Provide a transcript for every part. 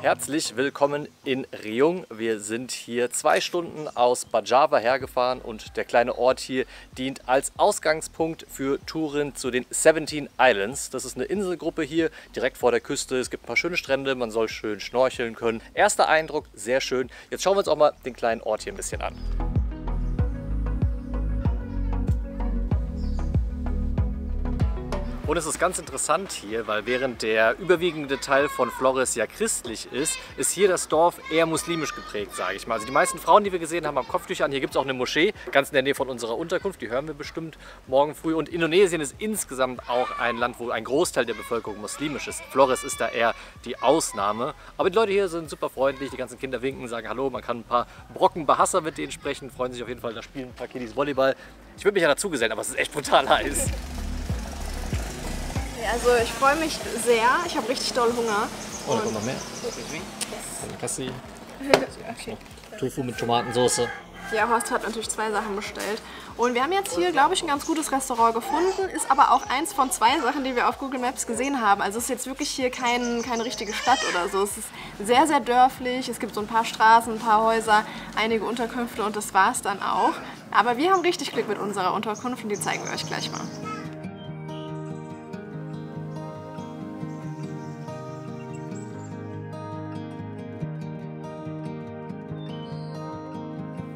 Herzlich willkommen in Rayong. Wir sind hier 2 Stunden aus Bajava hergefahren und der kleine Ort hier dient als Ausgangspunkt für Touren zu den 17 Islands. Das ist eine Inselgruppe hier direkt vor der Küste. Es gibt ein paar schöne Strände, man soll schön schnorcheln können. Erster Eindruck, sehr schön. Jetzt schauen wir uns auch mal den kleinen Ort hier ein bisschen an. Und es ist ganz interessant hier, weil während der überwiegende Teil von Flores ja christlich ist, ist hier das Dorf eher muslimisch geprägt, sage ich mal. Also die meisten Frauen, die wir gesehen haben, haben Kopftücher an. Hier gibt es auch eine Moschee, ganz in der Nähe von unserer Unterkunft. Die hören wir bestimmt morgen früh. Und Indonesien ist insgesamt auch ein Land, wo ein Großteil der Bevölkerung muslimisch ist. Flores ist da eher die Ausnahme. Aber die Leute hier sind super freundlich. Die ganzen Kinder winken, sagen Hallo. Man kann ein paar Brocken Bahasa mit denen sprechen. Freuen sich auf jeden Fall. Da spielen ein paar Kiddies Volleyball. Ich würde mich ja dazu gesellen, aber es ist echt brutal heiß. Also ich freue mich sehr, ich habe richtig doll Hunger. Oh, da kommt noch mehr. Kassi. Okay. Tofu mit Tomatensauce. Ja, Horst hat natürlich 2 Sachen bestellt. Und wir haben jetzt hier, glaube ich, ein ganz gutes Restaurant gefunden. Ist aber auch eins von 2 Sachen, die wir auf Google Maps gesehen haben. Also es ist jetzt wirklich hier keine richtige Stadt oder so. Es ist sehr, sehr dörflich. Es gibt so ein paar Straßen, ein paar Häuser, einige Unterkünfte und das war es dann auch. Aber wir haben richtig Glück mit unserer Unterkunft und die zeigen wir euch gleich mal.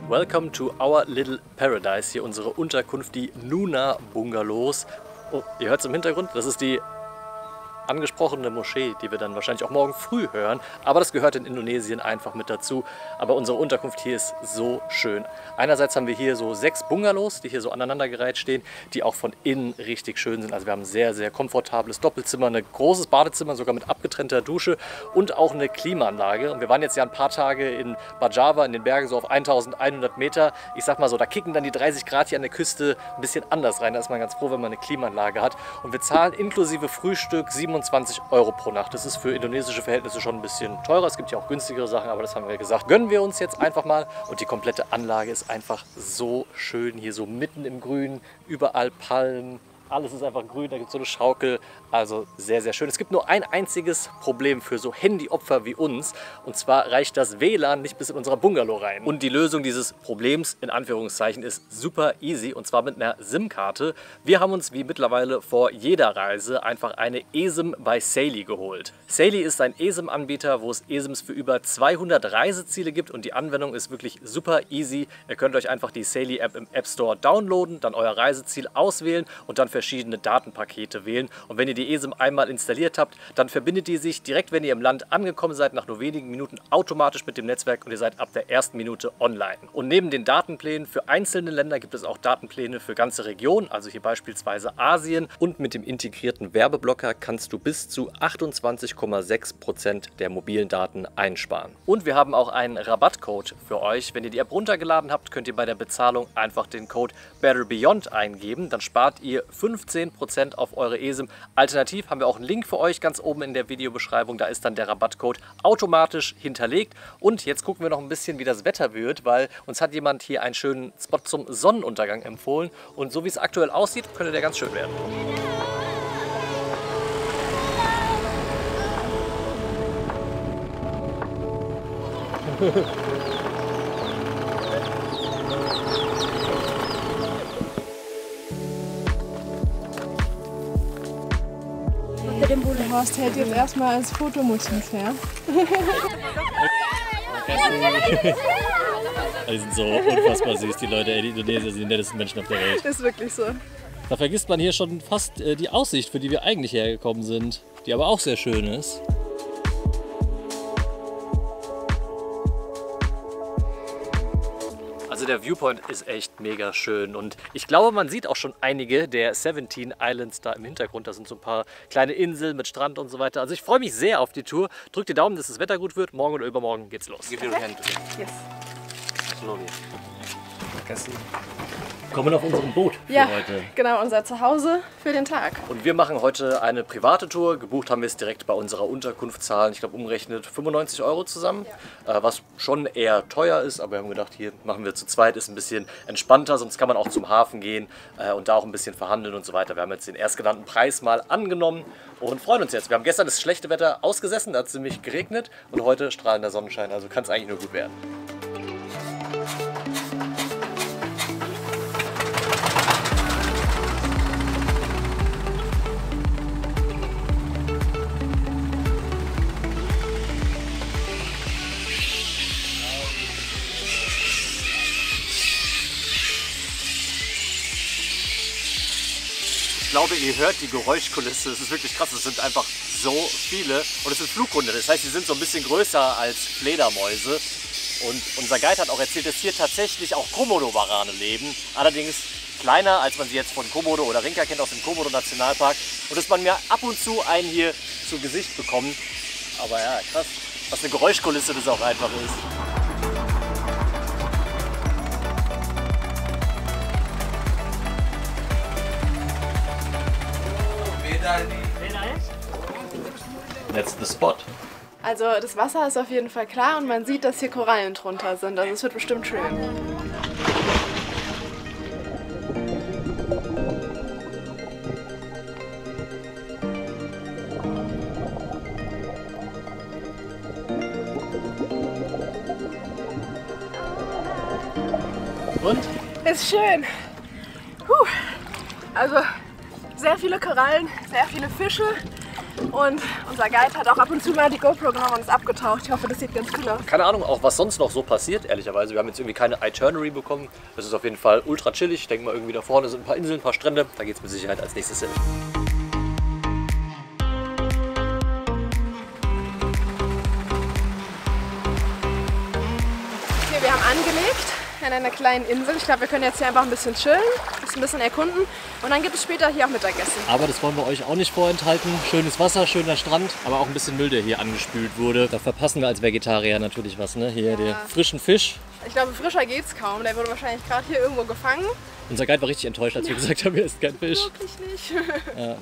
Welcome to our little paradise. Hier unsere Unterkunft, die Nuna Bungalows. Oh, ihr hört es im Hintergrund, das ist die angesprochene Moschee, die wir dann wahrscheinlich auch morgen früh hören. Aber das gehört in Indonesien einfach mit dazu. Aber unsere Unterkunft hier ist so schön. Einerseits haben wir hier so 6 Bungalows, die hier so aneinandergereiht stehen, die auch von innen richtig schön sind. Also wir haben ein sehr, sehr komfortables Doppelzimmer, ein großes Badezimmer, sogar mit abgetrennter Dusche und auch eine Klimaanlage. Und wir waren jetzt ja ein paar Tage in Bajava, in den Bergen, so auf 1100 Meter. Ich sag mal so, da kicken dann die 30 Grad hier an der Küste ein bisschen anders rein. Da ist man ganz froh, wenn man eine Klimaanlage hat. Und wir zahlen inklusive Frühstück 27 € pro Nacht. Das ist für indonesische Verhältnisse schon ein bisschen teurer. Es gibt ja auch günstigere Sachen, aber das haben wir gesagt. Gönnen wir uns jetzt einfach mal. Und die komplette Anlage ist einfach so schön. Hier so mitten im Grün, überall Palmen. Alles ist einfach grün, da gibt es so eine Schaukel, also sehr, sehr schön. Es gibt nur ein einziges Problem für so Handyopfer wie uns und zwar reicht das WLAN nicht bis in unser Bungalow rein. Und die Lösung dieses Problems, in Anführungszeichen, ist super easy und zwar mit einer SIM-Karte. Wir haben uns wie mittlerweile vor jeder Reise einfach eine eSIM bei Saily geholt. Saily ist ein eSIM-Anbieter, wo es eSIMs für über 200 Reiseziele gibt und die Anwendung ist wirklich super easy. Ihr könnt euch einfach die Saily-App im App Store downloaden, dann euer Reiseziel auswählen und dann verschiedene Datenpakete wählen. Und wenn ihr die eSIM einmal installiert habt, dann verbindet die sich direkt, wenn ihr im Land angekommen seid, nach nur wenigen Minuten automatisch mit dem Netzwerk und ihr seid ab der ersten Minute online. Und neben den Datenplänen für einzelne Länder gibt es auch Datenpläne für ganze Regionen, also hier beispielsweise Asien. Und mit dem integrierten Werbeblocker kannst du bis zu 28,6% der mobilen Daten einsparen. Und wir haben auch einen Rabattcode für euch. Wenn ihr die App runtergeladen habt, könnt ihr bei der Bezahlung einfach den Code BETTERBEYOND eingeben. Dann spart ihr 15% auf eure eSIM. Alternativ haben wir auch einen Link für euch ganz oben in der Videobeschreibung. Da ist dann der Rabattcode automatisch hinterlegt. Und jetzt gucken wir noch ein bisschen, wie das Wetter wird, weil uns hat jemand hier einen schönen Spot zum Sonnenuntergang empfohlen. Und so wie es aktuell aussieht, könnte der ganz schön werden. Horst hält jetzt erstmal als Fotomotiv her. Die sind so unfassbar süß, die Leute. Die Indonesier sind die nettesten Menschen auf der Welt. Ist wirklich so. Da vergisst man hier schon fast die Aussicht, für die wir eigentlich hergekommen sind, die aber auch sehr schön ist. Also der Viewpoint ist echt mega schön und ich glaube, man sieht auch schon einige der 17 Islands da im Hintergrund. Da sind so ein paar kleine Inseln mit Strand und so weiter. Also ich freue mich sehr auf die Tour. Drückt die Daumen, dass das Wetter gut wird. Morgen oder übermorgen geht's los. Yes. Slowly. Mittagessen. Kommen auf unserem Boot für Ja, heute. genau, unser Zuhause für den Tag. Und wir machen heute eine private Tour. Gebucht haben wir es direkt bei unserer Unterkunft, zahlen, ich glaube umgerechnet 95 € zusammen, was schon eher teuer ist, aber wir haben gedacht, hier machen wir zu zweit, ist ein bisschen entspannter, sonst kann man auch zum Hafen gehen und da auch ein bisschen verhandeln und so weiter. Wir haben jetzt den erstgenannten Preis mal angenommen und freuen uns jetzt. Wir haben gestern das schlechte Wetter ausgesessen, da hat es nämlich geregnet und heute strahlender Sonnenschein, also kann es eigentlich nur gut werden. Ich glaube, ihr hört die Geräuschkulisse, es ist wirklich krass, es sind einfach so viele und es sind Flughunde, das heißt, sie sind so ein bisschen größer als Fledermäuse und unser Guide hat auch erzählt, dass hier tatsächlich auch Komodo-Warane leben, allerdings kleiner, als man sie jetzt von Komodo oder Rinka kennt aus dem Komodo-Nationalpark und dass man mir ab und zu einen hier zu Gesicht bekommt, aber ja, krass, was eine Geräuschkulisse das auch einfach ist. That's the spot. Also das Wasser ist auf jeden Fall klar und man sieht, dass hier Korallen drunter sind. Also es wird bestimmt schön. Und? Ist schön. Also sehr viele Korallen, sehr viele Fische. Und unser Guide hat auch ab und zu mal die GoPro genommen und ist abgetaucht. Ich hoffe, das sieht ganz cool aus. Keine Ahnung, auch was sonst noch so passiert, ehrlicherweise. Wir haben jetzt irgendwie keine Itinerary bekommen. Das ist auf jeden Fall ultra chillig. Ich denke mal, irgendwie da vorne sind ein paar Inseln, ein paar Strände. Da geht es mit Sicherheit als nächstes hin. Okay, wir haben angelegt an einer kleinen Insel. Ich glaube, wir können jetzt hier einfach ein bisschen chillen, uns ein bisschen erkunden und dann gibt es später hier auch Mittagessen. Aber das wollen wir euch auch nicht vorenthalten. Schönes Wasser, schöner Strand, aber auch ein bisschen Müll, der hier angespült wurde. Da verpassen wir als Vegetarier natürlich was, ne? Hier den frischen Fisch. Ich glaube, frischer geht's kaum. Der wurde wahrscheinlich gerade hier irgendwo gefangen. Unser Guide war richtig enttäuscht, als wir gesagt haben, er isst kein Fisch. Wirklich nicht. Ja.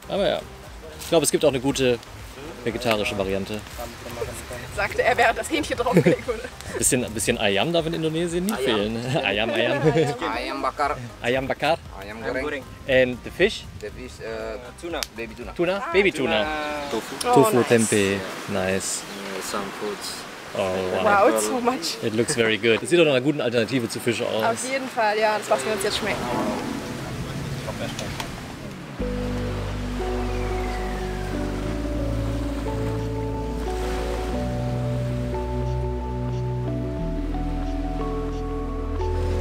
Aber ja, ich glaube, es gibt auch eine gute vegetarische Variante. Sagte er, während das Hähnchen draufgelegt wurde. Ein bisschen Ayam darf in Indonesien nie fehlen. Ayam. Ayam bakar, Ayam bakar. ayam goreng. And the fish? The fish, tuna, baby tuna. Tuna? Baby tuna. Tofu. Tofu nice. tempeh. Nice. Some foods. Oh wow. Wow, it's so much. It looks very good. Das sieht doch nach einer guten Alternative zu Fisch aus. Auf jeden Fall, ja, das lassen wir uns jetzt schmecken.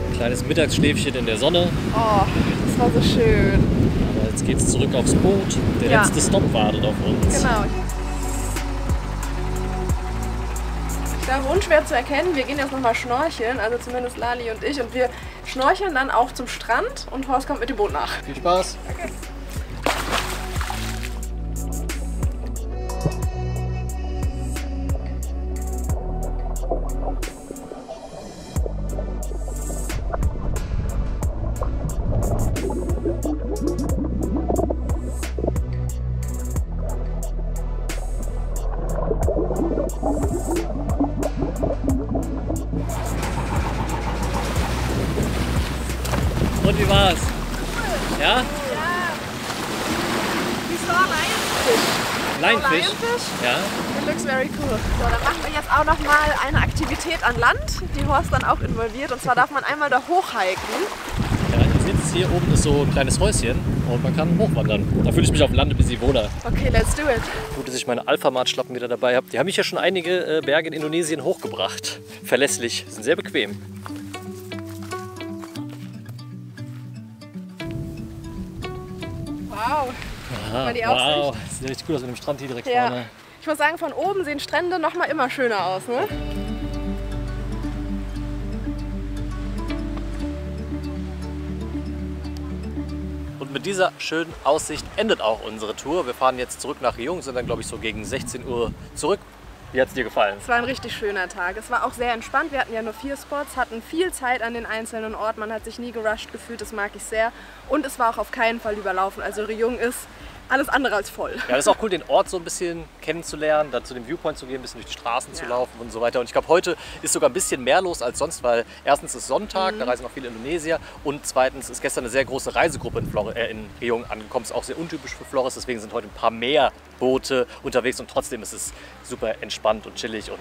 Ein kleines Mittagsschläfchen in der Sonne. Oh, das war so schön. Aber jetzt geht's zurück aufs Boot. Der Ja. letzte Stopp wartet auf uns. Genau. Ich glaube, unschwer zu erkennen, wir gehen jetzt nochmal schnorcheln, also zumindest Lali und ich. Und wir schnorcheln dann auch zum Strand und Horst kommt mit dem Boot nach. Viel Spaß. Okay. Und wie war's? Ja? Wie war Lionfish? Lionfish? Lionfish? Ja. It looks very cool. So, dann machen wir jetzt auch noch mal eine Aktivität an Land, die Horst dann auch involviert. Und zwar darf man einmal da hochhiken. Ja, ihr seht es, hier oben ist so ein kleines Häuschen und man kann hochwandern. Da fühle ich mich auf dem Land ein bisschen wohler. Okay, let's do it. Gut, dass ich meine Alphamat-Schlappen wieder dabei habe. Die haben mich ja schon einige Berge in Indonesien hochgebracht. Verlässlich, sind sehr bequem. Wow. Mal die Wow, Aussicht. das sieht richtig gut aus mit dem Strand hier direkt Ja. vorne. Ich muss sagen, von oben sehen Strände noch mal immer schöner aus, ne? Und mit dieser schönen Aussicht endet auch unsere Tour. Wir fahren jetzt zurück nach Rayong, sind dann glaube ich so gegen 16 Uhr zurück. Wie hat es dir gefallen? Es war ein richtig schöner Tag. Es war auch sehr entspannt. Wir hatten ja nur 4 Spots, hatten viel Zeit an den einzelnen Orten. Man hat sich nie gerusht gefühlt, das mag ich sehr. Und es war auch auf keinen Fall überlaufen. Also Rayong ist alles andere als voll. Ja, das ist auch cool, den Ort so ein bisschen kennenzulernen, dann zu dem Viewpoint zu gehen, ein bisschen durch die Straßen zu laufen und so weiter. Und ich glaube, heute ist sogar ein bisschen mehr los als sonst, weil erstens ist Sonntag, da reisen noch viele Indonesier, und zweitens ist gestern eine sehr große Reisegruppe in Rayong angekommen. Ist auch sehr untypisch für Flores, deswegen sind heute ein paar mehr Boote unterwegs und trotzdem ist es super entspannt und chillig und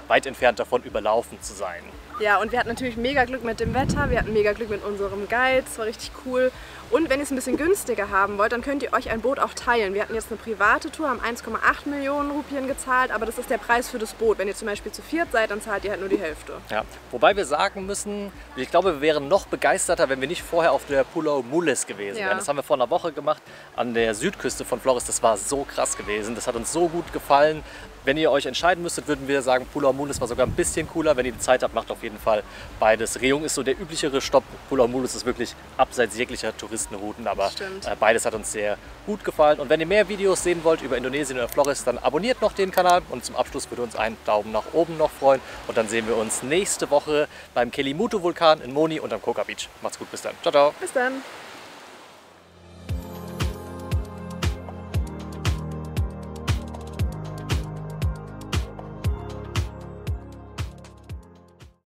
weit entfernt davon, überlaufen zu sein. Ja, und wir hatten natürlich mega Glück mit dem Wetter, wir hatten mega Glück mit unserem Guide, es war richtig cool. Und wenn ihr es ein bisschen günstiger haben wollt, dann könnt ihr euch ein Boot auch teilen. Wir hatten jetzt eine private Tour, haben 1,8 Millionen Rupien gezahlt, aber das ist der Preis für das Boot. Wenn ihr zum Beispiel zu 4 seid, dann zahlt ihr halt nur die Hälfte. Ja, wobei wir sagen müssen, ich glaube, wir wären noch begeisterter, wenn wir nicht vorher auf der Pulau Mules gewesen wären. Das haben wir vor einer Woche gemacht an der Südküste von Flores. Das war so krass gewesen, das hat uns so gut gefallen. Wenn ihr euch entscheiden müsstet, würden wir sagen, Pulau Mules war sogar ein bisschen cooler. Wenn ihr die Zeit habt, macht auf jeden Fall beides. Rayong ist so der üblichere Stopp. Pulau Mules ist wirklich abseits jeglicher Touristenrouten, aber beides hat uns sehr gut gefallen. Und wenn ihr mehr Videos sehen wollt über Indonesien oder Flores, dann abonniert noch den Kanal. Und zum Abschluss würde uns ein Daumen nach oben noch freuen. Und dann sehen wir uns nächste Woche beim Kelimutu-Vulkan in Moni und am Koka Beach. Macht's gut, bis dann. Ciao, ciao. Bis dann.